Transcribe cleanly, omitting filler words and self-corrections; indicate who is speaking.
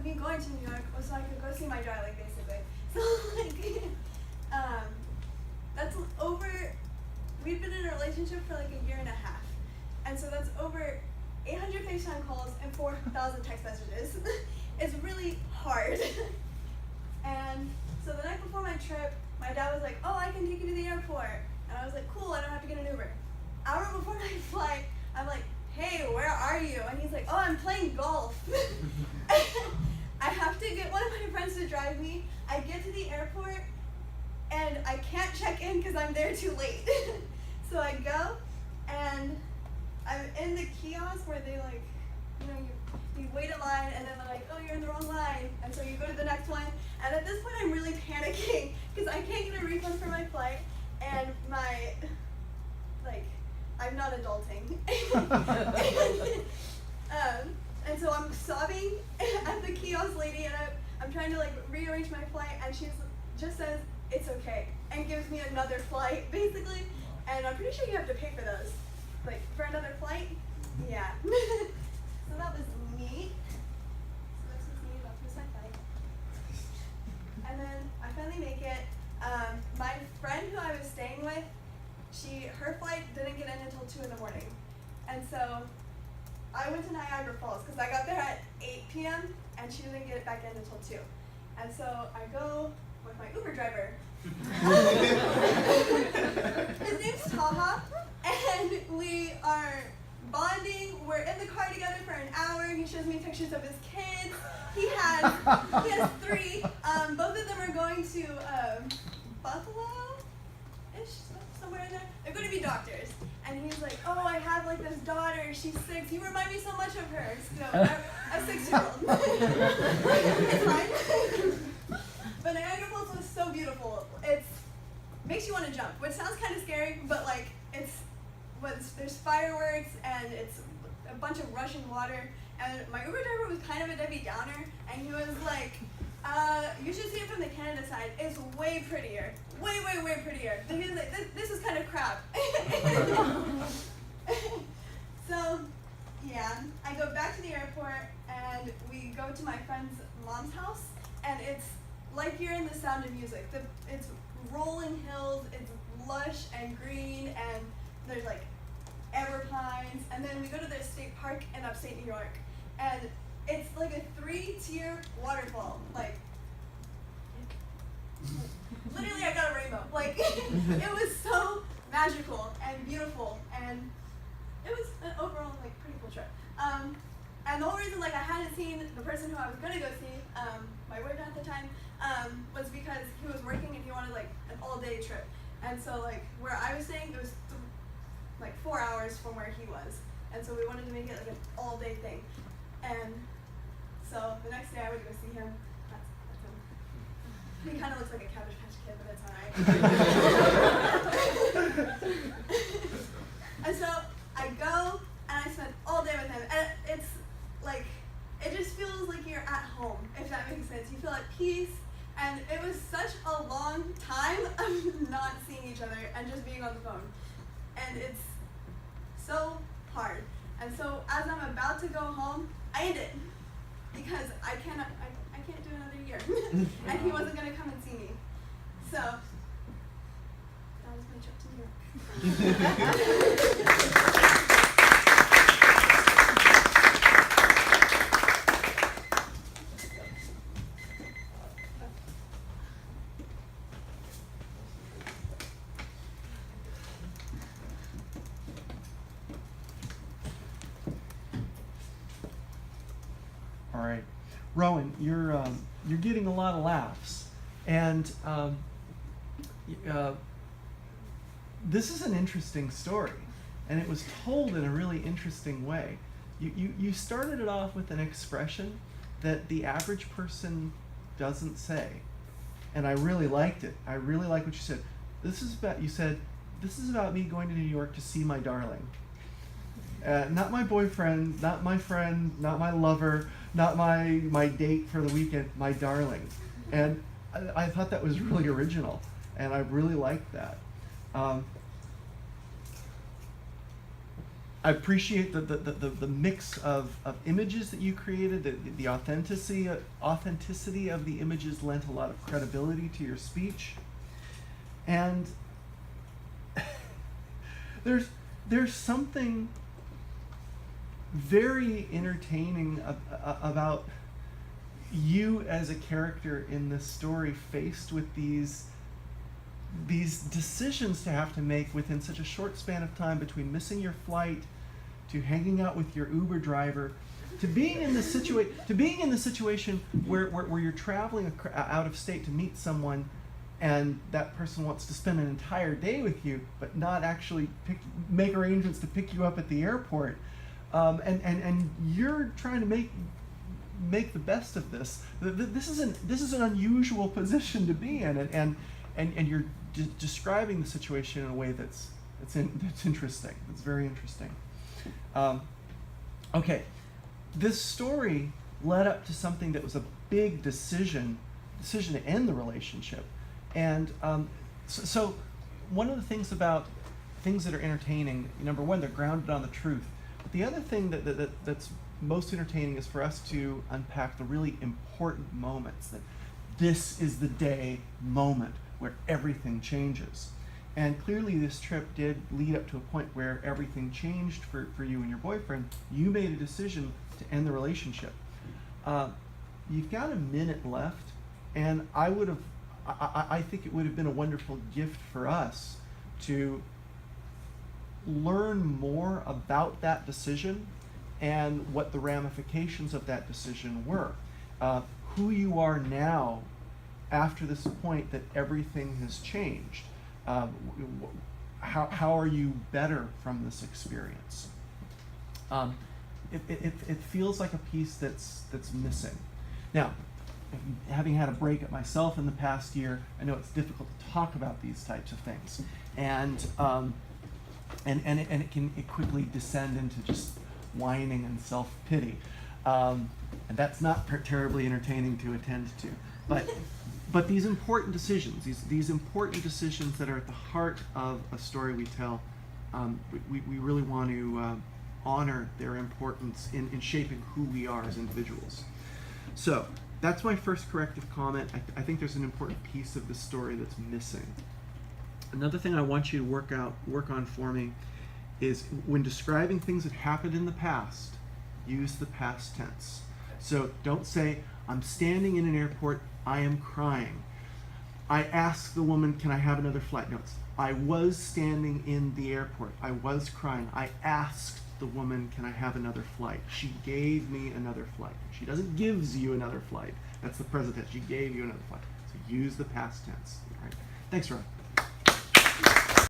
Speaker 1: me going to New York was so I could go see my darling, basically. So like, that's we've been in a relationship for like a year and a half. And so that's over 800 FaceTime calls and 4,000 text messages. It's really hard. And so the night before my trip, my dad was like, oh, I can take you to the airport. And I was like, cool, I don't have to get an Uber. Hour before my flight, I'm like, hey, where are you? And he's like, oh, I'm playing golf. I have to get one of my friends to drive me. I get to the airport, and I can't check in because I'm there too late. So I go, and I'm in the kiosk where they like, you wait in line, and then they're like, oh, you're in the wrong line. And so you go to the next one. And at this point, I'm really panicking because I can't get a refund for my flight, and I'm not adulting. And so I'm sobbing at the kiosk lady, and I'm trying to like rearrange my flight, and she just says, it's okay, and gives me another flight, basically. And I'm pretty sure you have to pay for those. Like, for another flight? Yeah. So that was neat. So this was me, that was my flight. And then I finally make it. My friend who I was staying with, her flight didn't get in until 2 in the morning. And so I went to Niagara Falls because I got there at 8 p.m. and she didn't get it back in until 2. And so I go with my Uber driver. His name's Taha, and we are bonding. We're in the car together for an hour. He shows me pictures of his kids. He has 3. Both of them are going to Buffalo-ish, somewhere in there. They're going to be doctors. And he's like, oh, I have like this daughter. She's 6. You remind me so much of her. So a 6-year-old. It's fine. But Niagara Falls was so beautiful. It makes you want to jump, which sounds kind of scary, but like there's fireworks and it's a bunch of rushing water. And my Uber driver was kind of a Debbie Downer, and he was like, you should see it from the Canada side. It's way prettier. Way, way, way prettier. And he was like, this is kind of crap. So, yeah, I go back to the airport, and we go to my friend's mom's house, and it's like you're in The Sound of Music. It's rolling hills, it's lush and green, and there's like everpines, and then we go to the state park in upstate New York, and it's like a 3-tier waterfall. Like, literally I got a rainbow. Like, it was so magical and beautiful, and it was an overall like pretty cool trip. And the whole reason like I hadn't seen the person who I was gonna go see, my boyfriend at the time, was because he was working and he wanted like an all-day trip. And so like where I was staying, it was like 4 hours from where he was. And so we wanted to make it like an all-day thing. And so the next day I would go see him. That's him. He kind of looks like a Cabbage Patch Kid, but it's alright. And so I go and I spend all day with him. And it's like, it just feels like you're at home, if that makes sense. You feel at peace. And it was such a long time of not seeing each other and just being on the phone. And it's so hard. And so as I'm about to go home, I end it. Because I can't do another year. And he wasn't going to come and see me. So, that was my trip to New York.
Speaker 2: All right, Rowan, you're getting a lot of laughs, and this is an interesting story, and it was told in a really interesting way. You started it off with an expression that the average person doesn't say, and I really liked it. I really like what you said. You said, this is about me going to New York to see my darling. Not my boyfriend, not my friend, not my lover, not my date for the weekend, my darling. And I thought that was really original, and I really liked that. I appreciate the mix of images that you created. The authenticity of the images lent a lot of credibility to your speech. And there's something very entertaining about you as a character in this story, faced with these decisions to have to make within such a short span of time, between missing your flight, to hanging out with your Uber driver, to being in the situation where you're traveling out of state to meet someone, and that person wants to spend an entire day with you, but not actually make arrangements to pick you up at the airport, and you're trying to make the best of this. This is an unusual position to be in, and you're describing the situation in a way that's interesting. It's very interesting. Okay, this story led up to something that was a big decision to end the relationship, and so one of the things about things that are entertaining, number one, they're grounded on the truth. But the other thing that's most entertaining is for us to unpack the really important moments. That this is the day moment where everything changes. And clearly this trip did lead up to a point where everything changed for you and your boyfriend. You made a decision to end the relationship. You've got a minute left, and I think it would have been a wonderful gift for us to learn more about that decision and what the ramifications of that decision were. Who you are now after this point that everything has changed. How are you better from this experience? It feels like a piece that's missing. Now, having had a break at myself in the past year, I know it's difficult to talk about these types of things, and it can quickly descend into just whining and self-pity, and that's not terribly entertaining to attend to. But these important decisions, these important decisions that are at the heart of a story we tell, we really want to honor their importance in shaping who we are as individuals. So that's my first corrective comment. I think there's an important piece of the story that's missing. Another thing I want you to work on for me is, when describing things that happened in the past, use the past tense. So don't say, I'm standing in an airport, I am crying. I asked the woman, can I have another flight? No, it's, I was standing in the airport, I was crying. I asked the woman, can I have another flight? She gave me another flight. She doesn't gives you another flight. That's the present tense. She gave you another flight. So use the past tense. All right. Thanks, Rob.